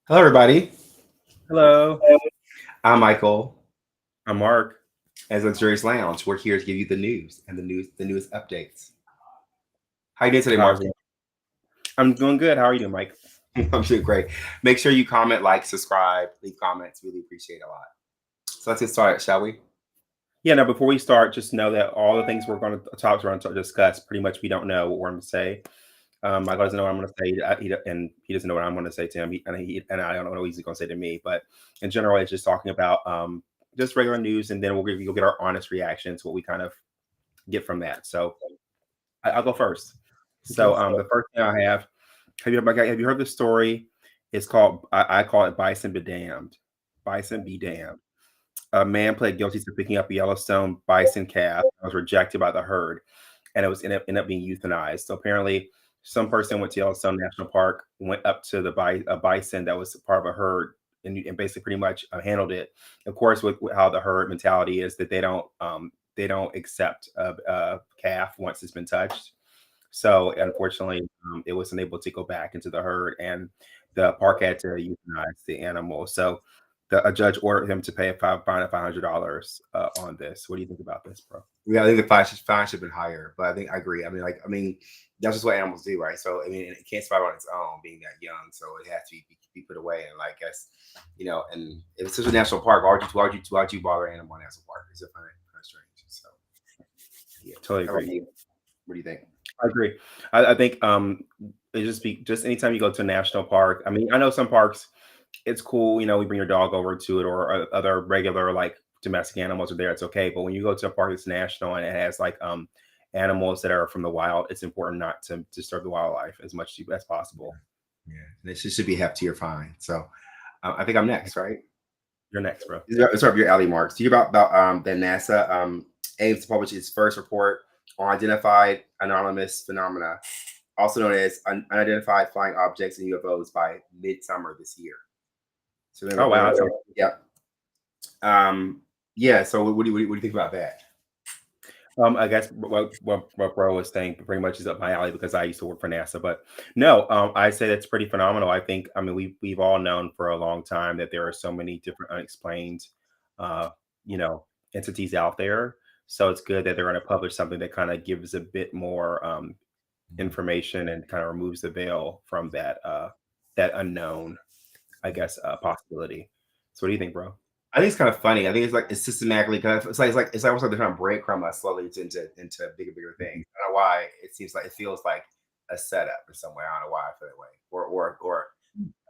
Hello, everybody. Hello, I'm Michael. I'm Mark. As Luxurious Lounge, we're here to give you the news and the newest updates. How you doing today, How's Mark? it? I'm doing good. How are you doing, Mike? I'm doing great. Make sure you comment, like, subscribe, leave comments. Really appreciate it a lot. So let's get started, shall we? Yeah, now before we start, just know that all the things we're going to topics we're going to discuss, pretty much we don't know what we're going to say. Michael doesn't know what I'm going to say, and he doesn't know what I'm going to say to him, and I don't know what he's going to say to me. But in general, it's just talking about just regular news, and then you'll get our honest reactions, what we kind of get from that. So I'll go first. Okay. So the first thing I have you heard the story? It's called I call it Bison Be Damned. Bison Be Damned. A man pled guilty to picking up a Yellowstone bison calf that was rejected by the herd, and it was ended up being euthanized. So apparently, some person went to Yellowstone National Park, went up to a bison that was part of a herd, and basically pretty much handled it. Of course, with how the herd mentality is that they don't accept a calf once it's been touched. So unfortunately, it wasn't able to go back into the herd, and the park had to euthanize the animal. So a judge ordered him to pay a fine of $500 on this. What do you think about this, bro? Yeah, I think the fine should have been higher, but I think I agree. I mean, that's just what animals do, right? So, I mean, it can't survive on its own, being that young. So it has to be put away. And like, guess, and if it's such a national park, why would you bother an animal in a national park? It's kind of strange. So, yeah. Totally How about agree. you? What do you think? I agree. I think it just anytime you go to a national park. I mean, I know some parks, it's cool. We bring your dog over to it, or other regular like domestic animals are there. It's okay. But when you go to a park that's national and it has like animals that are from the wild, it's important not to disturb the wildlife as much as possible. Yeah, and it should be heftier fine. So I think I'm next, right? You're next, bro. It's up your alley, Marks. Do you about that NASA aims to publish its first report on identified anonymous phenomena, also known as unidentified flying objects and UFOs, by midsummer this year. So Oh wow, that sounds. yeah, yeah. So what do you think about that? I guess what bro was saying pretty much is up my alley because I used to work for NASA. But no, I say that's pretty phenomenal. I mean, we've all known for a long time that there are so many different unexplained, uh, you know, entities out there. So it's good that they're going to publish something that kind of gives a bit more information and kind of removes the veil from that unknown, I guess, possibility. So what do you think, bro? I think it's kind of funny. I think it's like it's systematically kind of it's almost like they're trying to breadcrumb us slowly into bigger things. I don't know why it feels like a setup in some way. I don't know why I feel that way, or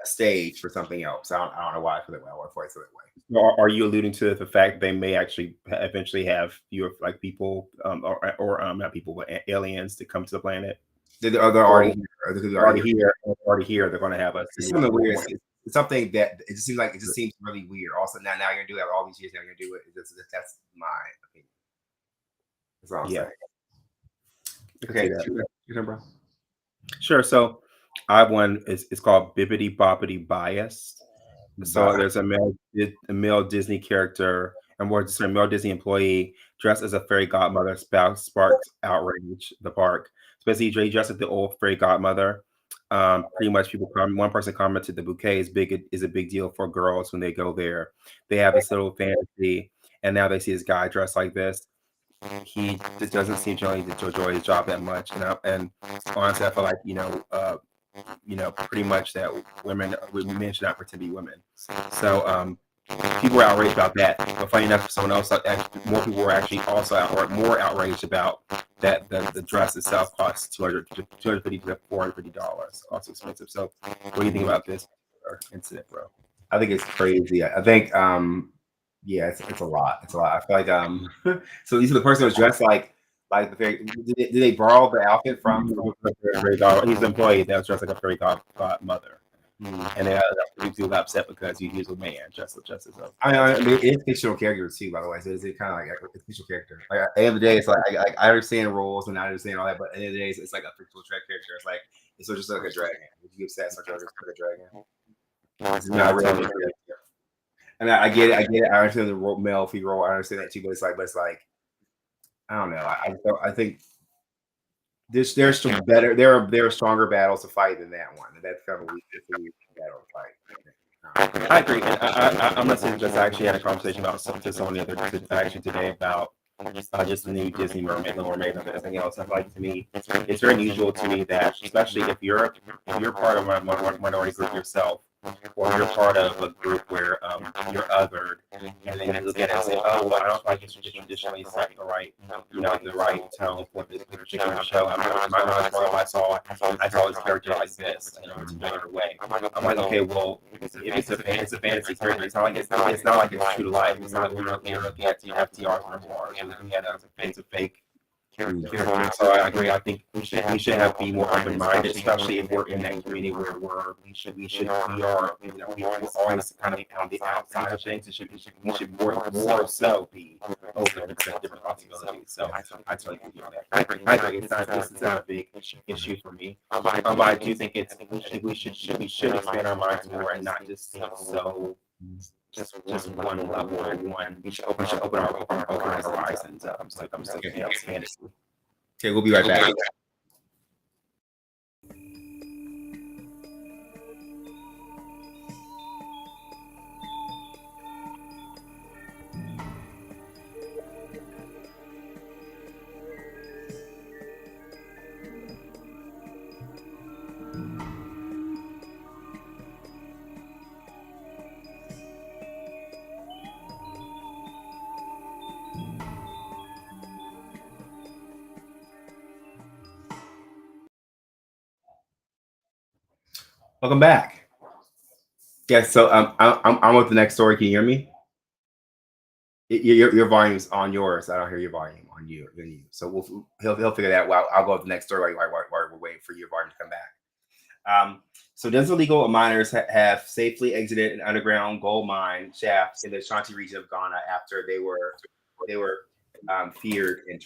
a stage for something else. I don't know why I feel that way. Or why I feel that way. Are you alluding to the fact they may actually eventually have like people, or not people, but aliens to come to the planet? They're Or already here. They're already here. already here, they're going to have us. It's something weird. It's something that it just seems really weird. Also, now you're gonna do it all these years. Now you're gonna do it. That's my opinion. That's all I'm Yeah, saying. I can see Okay, that. your turn, bro. Sure. So I have one. It's called Bibbidi Bobbidi Bias. So Bye. there's a male Disney character, and more just a male Disney employee dressed as a fairy godmother sparks outrage the park. So basically, he dressed as the old fairy godmother. Pretty much, one person commented the bouquet is a big deal for girls when they go there. They have this little fantasy, and now they see this guy dressed like this. He just doesn't seem to enjoy his job that much, and honestly, I feel like pretty much that men should not pretend to be women. So people were outraged about that. But funny enough, someone else, more people were actually also more outraged about that the dress itself costs 250 to $450. Also expensive. So what do you think about this incident, bro? I think it's crazy. I think yeah, it's a lot. It's a lot. I feel like so these are the person was dressed like the fairy. Did they borrow the outfit from He's an employee that was dressed like a fairy godmother. hmm. And he got upset because he was a man, just as a. I mean, it's fictional characters too, by the way. So it's kind of like a fictional character. Like at the end of the day, it's like I understand rules and I understand all that, but at the end of the day, it's like a fictional character. It's like it's just like a dragon. Would you get upset such like a dragon? It's not real. And I get it. I get it. I understand the male, female. I understand that too. But it's like, I don't know. I think there's some better. There are stronger battles to fight than that one. That's kind of a weak battle to fight. I agree. And I'm listening because I actually had a conversation about this on the other actually today about just the new Disney Mermaid, Little Mermaid, and everything else. I feel like to me, it's very unusual to me that, especially if you're part of a minority group yourself, or you're part of a group where you're othered, and then you look at it and say, oh, well, I don't like it's traditionally set the right, the right tone for this particular show. My last one I saw this character like this in a particular way. I'm like, okay, well, if it's a fantasy character, it's not like it's true to life. It's not like you're looking at FTR or more. You're looking at it's a fake character. So I agree. I think we should have be more open minded, especially if we're in that community where we are we're always kind of on the outside of things. We should more so be open to different possibilities. So I totally agree on that. I agree. This is not a big issue for me. But I do think we should expand our minds more and not just think so just one level or one. We should open our horizons up. So I'm still expanding. Okay, we'll be right back. Welcome back. Yes, so I'm with the next story. Can you hear me? Your volume's on yours. I don't hear your volume on you. So he'll figure that out. I'll go with the next story while we're waiting for your volume to come back. So dental legal miners have safely exited an underground gold mine shaft in the Ashanti region of Ghana after they were feared and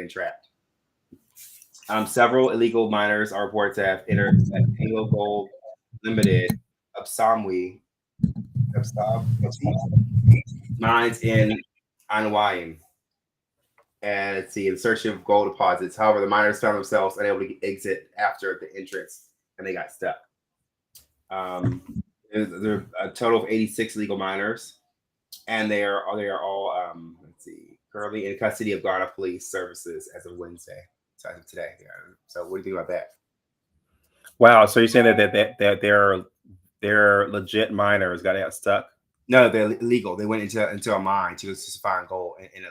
trapped. Several illegal miners are reported to have entered Anglo Gold Limited Absamwi mines in Anwaim, and let's see, in search of gold deposits. However, the miners found themselves unable to exit after the entrance, and they got stuck. There are a total of 86 legal miners, and they are all let's see, currently in custody of Ghana Police Services as of Wednesday, so as of today. Yeah. So, what do you think about that? Wow, so you're saying that they're legit miners got stuck? No, they're illegal. They went into a mine to find gold in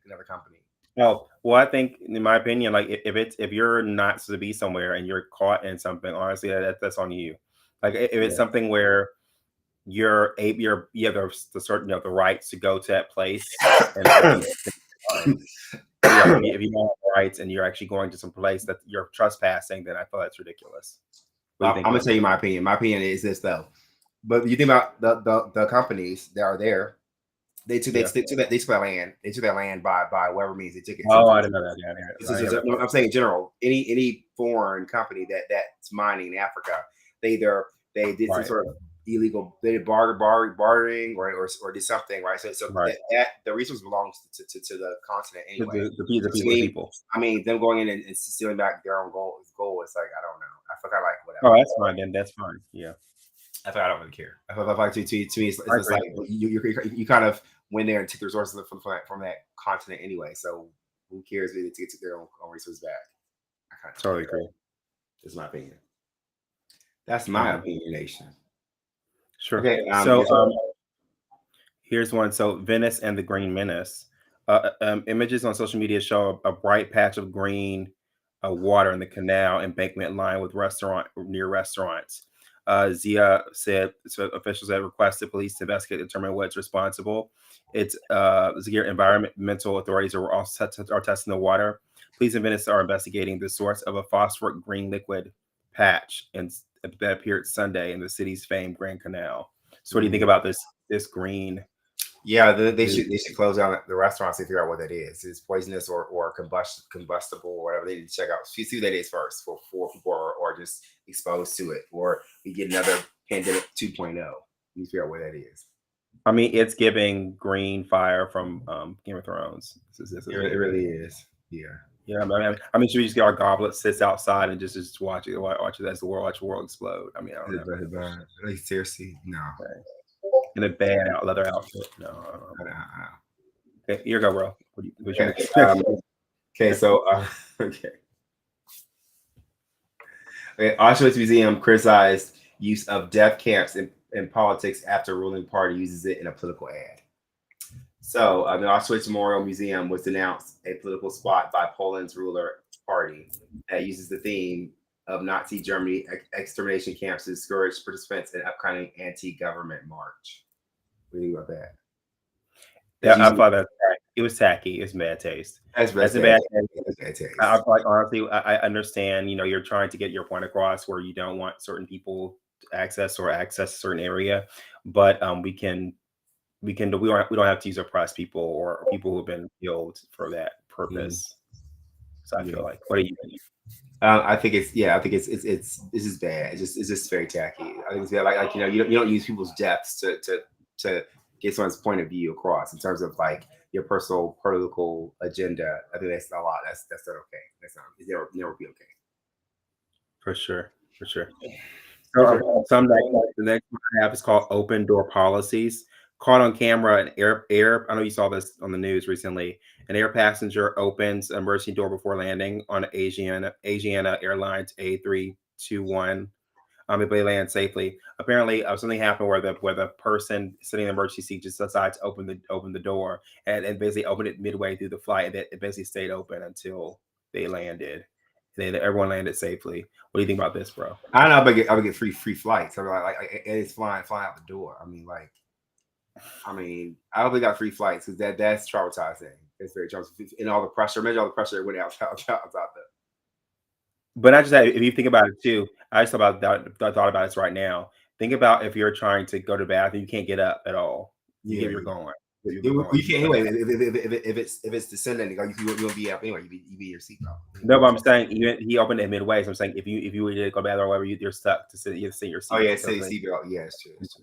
another company. Oh, well, I think, in my opinion, like if you're not supposed to be somewhere and you're caught in something, honestly, that's on you. Like if it's something where you have the certain the rights to go to that place, and if you don't have the rights and you're actually going to some place that you're trespassing, then I feel that's ridiculous. I'm gonna tell you my opinion. My opinion is this though, but you think about the companies that are there. They took that land. They took that land by whatever means they took it. Oh, I didn't know that. I'm saying in general, any foreign company that's mining in Africa, they did some sort of illegal, they did bartering or did something, right? So that the resource belongs to the continent anyway. The people. I mean, them going in and stealing back their own gold. It's like, I don't know. I feel like whatever. Oh, that's fine. Then that's fine. Yeah. I thought I don't really care. I feel like to me, it's like you kind of went there and took the resources from that continent anyway. So who cares if they get their own resources back? I kind of totally agree. That's my opinion. That's my opinionation. Sure. Okay. So here's one. So Venice and the Green Menace. Images on social media show a bright patch of green water in the canal embankment line with restaurants. Zia said officials had requested police to investigate and determine what's responsible. It's Zia environmental authorities are also testing the water. Police in Venice are investigating the source of a phosphoric green liquid patch that appeared Sunday in the city's famed Grand Canal. So, what do you think about this green? Yeah, they should close down the restaurants to figure out what that is. It's poisonous or combustible or whatever. They need to check out. See what that is first for people are just exposed to it, or we get another pandemic 2.0. You need to figure out what that is. I mean, it's giving green fire from Game of Thrones. It really is. Yeah. Yeah, I mean, should we just get our goblet, sits outside, and just watch it as the world explode? I mean, I don't know. Like seriously, no. In a bad leather outfit. No. I Okay, here you go, bro. What's your Okay. next? Okay. So okay. Okay. Auschwitz Museum criticized use of death camps in politics after ruling party uses it in a political ad. So, the Auschwitz Memorial Museum was denounced a political spot by Poland's ruler party that uses the theme of Nazi Germany extermination camps to discourage participants in upcoming anti-government march. What do you think about that? Yeah, I thought it was tacky. It's bad taste. That's a bad taste. I like honestly, I understand. You know, you're trying to get your point across where you don't want certain people to access a certain area, but we don't have to use oppressed people or people who have been killed for that purpose. So I feel like, what do you think? I think it's this is bad. It's just very tacky. I think it's bad. Like you don't use people's deaths to get someone's point of view across in terms of like your personal political agenda. I think that's a lot. That's not okay. That's not. It's never be okay. For sure. So the next one I have is called open door policies. Caught on camera, an air. I know you saw this on the news recently. An air passenger opens an emergency door before landing on Asiana Airlines A321. They land safely. Apparently, something happened where the person sitting in the emergency seat just decides to open the door and basically opened it midway through the flight, and it basically stayed open until they landed. Everyone landed safely. What do you think about this, bro? I don't know. I would get free flights. I mean, like it's flying out the door. I mean, I hope they got free flights because that's traumatizing. It's very traumatizing. And all the pressure. Imagine all the pressure that went out there. But not just that. If you think about it too, I just thought about this right now. Think about if you're trying to go to the bathroom, you can't get up at all. You're going. You can't anyway. If it's descending, like you'll be up anyway. You be in your seatbelt. No, but I'm saying he opened it midway. So I'm saying if you were to go back or whatever, you're stuck to sit. You have to sit your seat. Oh yeah, sit your seatbelt. Yeah, it's true. It's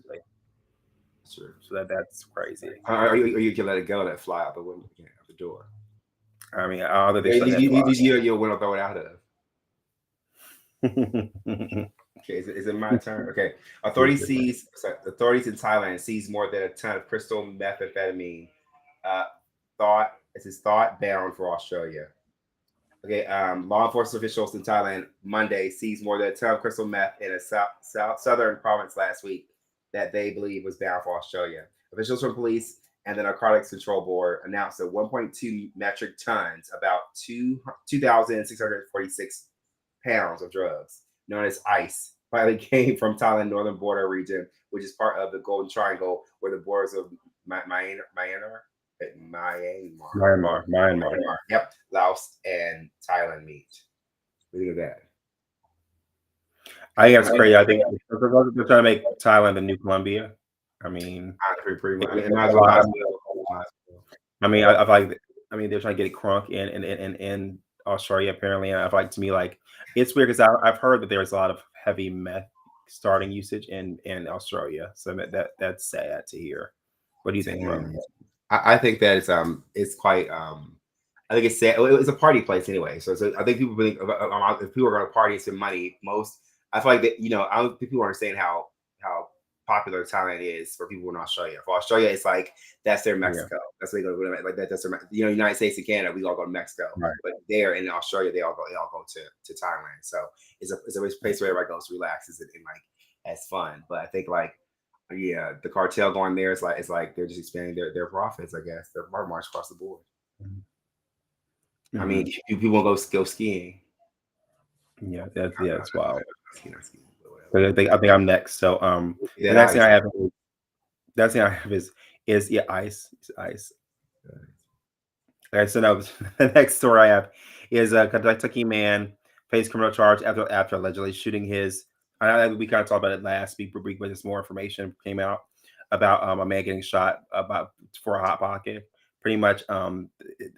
true. So that's crazy. Or you can let it go, let it fly out the window, out the door. I mean, other than you will throw it out of. Okay, is it my turn? Okay. Authorities in Thailand seize more than a ton of crystal methamphetamine. Thought bound for Australia. Okay, law enforcement officials in Thailand Monday seized more than a ton of crystal meth in a southern province last week that they believe was bound for Australia. Officials from police and the Narcotics Control Board announced that 1.2 metric tons, about 2,646 pounds of drugs, known as ice, finally came from Thailand northern border region, which is part of the Golden Triangle, where the borders of Myanmar. Yep, Laos and Thailand meet. Look at that. I think that's crazy. I think they're trying to make Thailand the new Colombia. I mean, pretty much. I mean, I like. I mean, they're trying to get it crunk in Australia apparently. And I feel like, to me, like, it's weird because I've heard that there's a lot of heavy meth starting usage in Australia. So that's sad to hear. What do you think, bro? I think that it's quite I think it's sad. It's a party place anyway. So I think people think if people are going to party and spend money, I feel like that, I don't think people understand how popular Thailand is for people in Australia. For Australia, it's like that's their Mexico. Yeah. That's where they go to, like that. That's their, United States and Canada, we all go to Mexico. Right. But there in Australia, they all go to Thailand. So it's a place where everybody goes to relax and like has fun. But I think the cartel going there is like they're just expanding their profits. I guess they're march across the board. Mm-hmm. I mean, people go skiing. Yeah, that's wild. I think I'm next. So the next thing I have is ice. It's ice. Okay, so now the next story I have is a Kentucky man faced criminal charge after allegedly shooting his. We kind of talked about it last week, but just more information came out about a man getting shot for a hot pocket. Pretty much,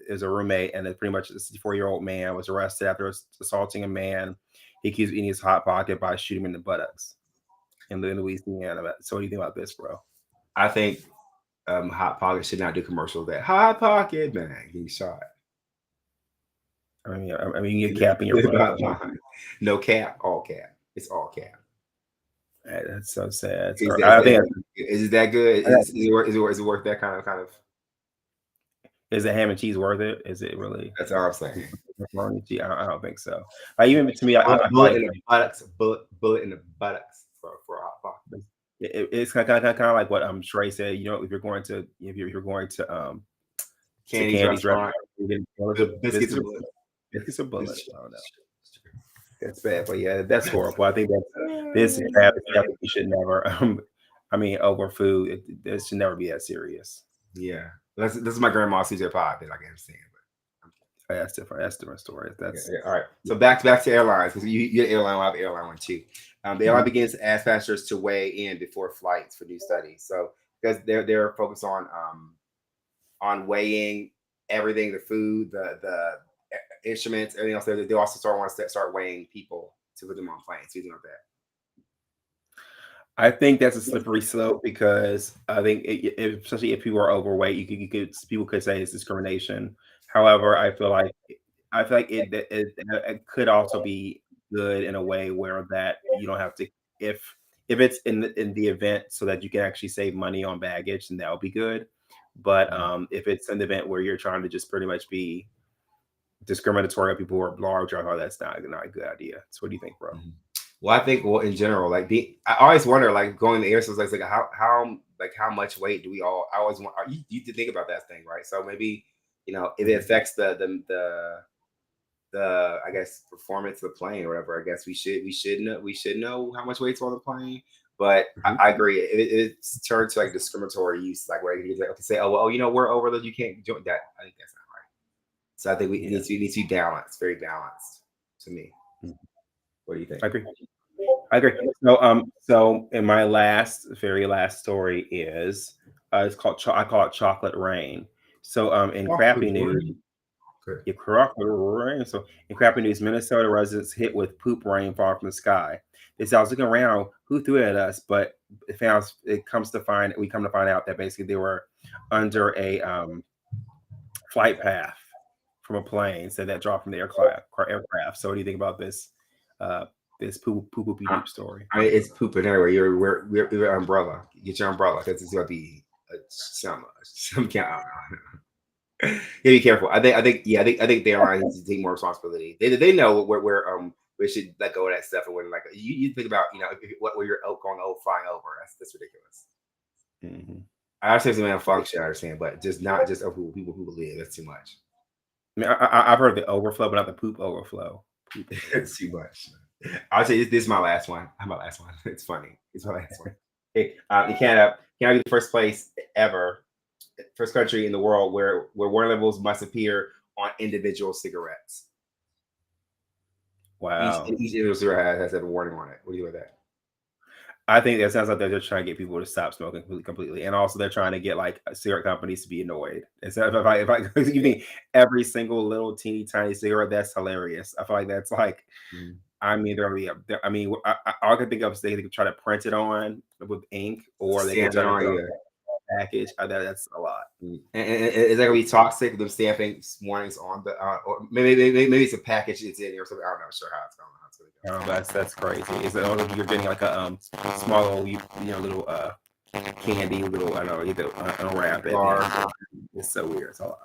is a roommate, and pretty much a 64-year-old man was arrested after assaulting a man he accused of eating his hot pocket by shooting him in the buttocks in Louisiana. So, what do you think about this, bro? I think Hot Pocket should not do commercials that Hot Pocket man getting shot. I mean, you're capping your butt. No cap, all cap. It's all cap. That's so sad. Is I think it that good? Is it worth that kind of? Is the ham and cheese worth it? Is it really? That's all I'm saying. I don't think so. Even to me, bullet in the buttocks. Bullet in the buttocks for a hot pot. It's kind of like what Trey said. You know, if you're going to Candy's restaurant, biscuits or bullets. I don't know. That's bad, but yeah, that's horrible. I think this we should never. I mean, over food, it should never be that serious. Yeah, this is my grandma's CJ pod that I can understand. But that's different. That's a different story. That's all right. So back to airlines, because you get airline, I have airline one too. The airline begins to ask passengers to weigh in before flights for new studies. So because they're focused on weighing everything, the food, the instruments, everything else. They also want to start weighing people to put them on planes. So you know that. I think that's a slippery slope, because I think especially if people are overweight, people could say it's discrimination. However, I feel like it could also be good in a way where that you don't have to, if it's in the event so that you can actually save money on baggage, then that would be good. But if it's an event where you're trying to just pretty much be discriminatory of people who are large, I thought that's not a good idea. So what do you think, bro? Well, I think in general, like I always wonder, like going to the air shows, like how much weight do we all? I always want you to think about that thing, right? So maybe if it affects the I guess performance of the plane or whatever, I guess we should know how much weight's on the plane. But I agree, it's turned to like discriminatory use, like where you like say, oh well, we're over you can't join that. I think that's not right. So I think we need to be balanced, very balanced to me. What do you think? I agree. So in my very last story is it's called I call it Chocolate Rain. So in crappy news, So in crappy news, Minnesota residents hit with poop rain fall from the sky. They said, I was looking around, who threw it at us? But we come to find out that basically they were under a flight path from a plane, so that dropped from the aircraft. So what do you think about this? This poopy doop story. I mean, it's pooping everywhere. Your umbrella. Get your umbrella, because it's gonna be some kind. Yeah, be careful. I think the airline needs to take more responsibility. They know where we should let go of that stuff, and when like you think about where you're flying over. That's ridiculous. Mm-hmm. I understand the malfunction, I understand, but not just of people who believe that's too much. I mean, I've heard the overflow, but not the poop overflow. It's too much. I'll say this is my last one. It's funny. It's my last one. In Canada be the first country in the world where warning labels must appear on individual cigarettes. Wow. Each individual cigarette has a warning on it. What do you think of that? I think that sounds like they're just trying to get people to stop smoking completely, and also they're trying to get like cigarette companies to be annoyed. And so if you think every single little teeny tiny cigarette, that's hilarious. I feel like that's like, I mean, all I can think of is they could try to print it on with ink, or they can try to package. That's a lot. And is that gonna be toxic? The stamping warnings on the, or maybe it's a package it's in or something. I'm not sure how it's going. That's crazy. Is it like you're getting like a small little candy, little unwrap it. It's so weird. It's a lot.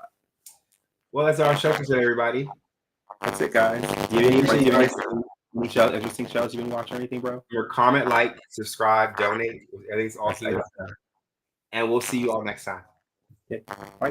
Well, that's our show for today, everybody. That's it, guys. Do you have any interesting shows you've been watching or anything, bro? Comment, like, subscribe, donate. Everything's awesome. And we'll see you all next time. Yeah. Bye.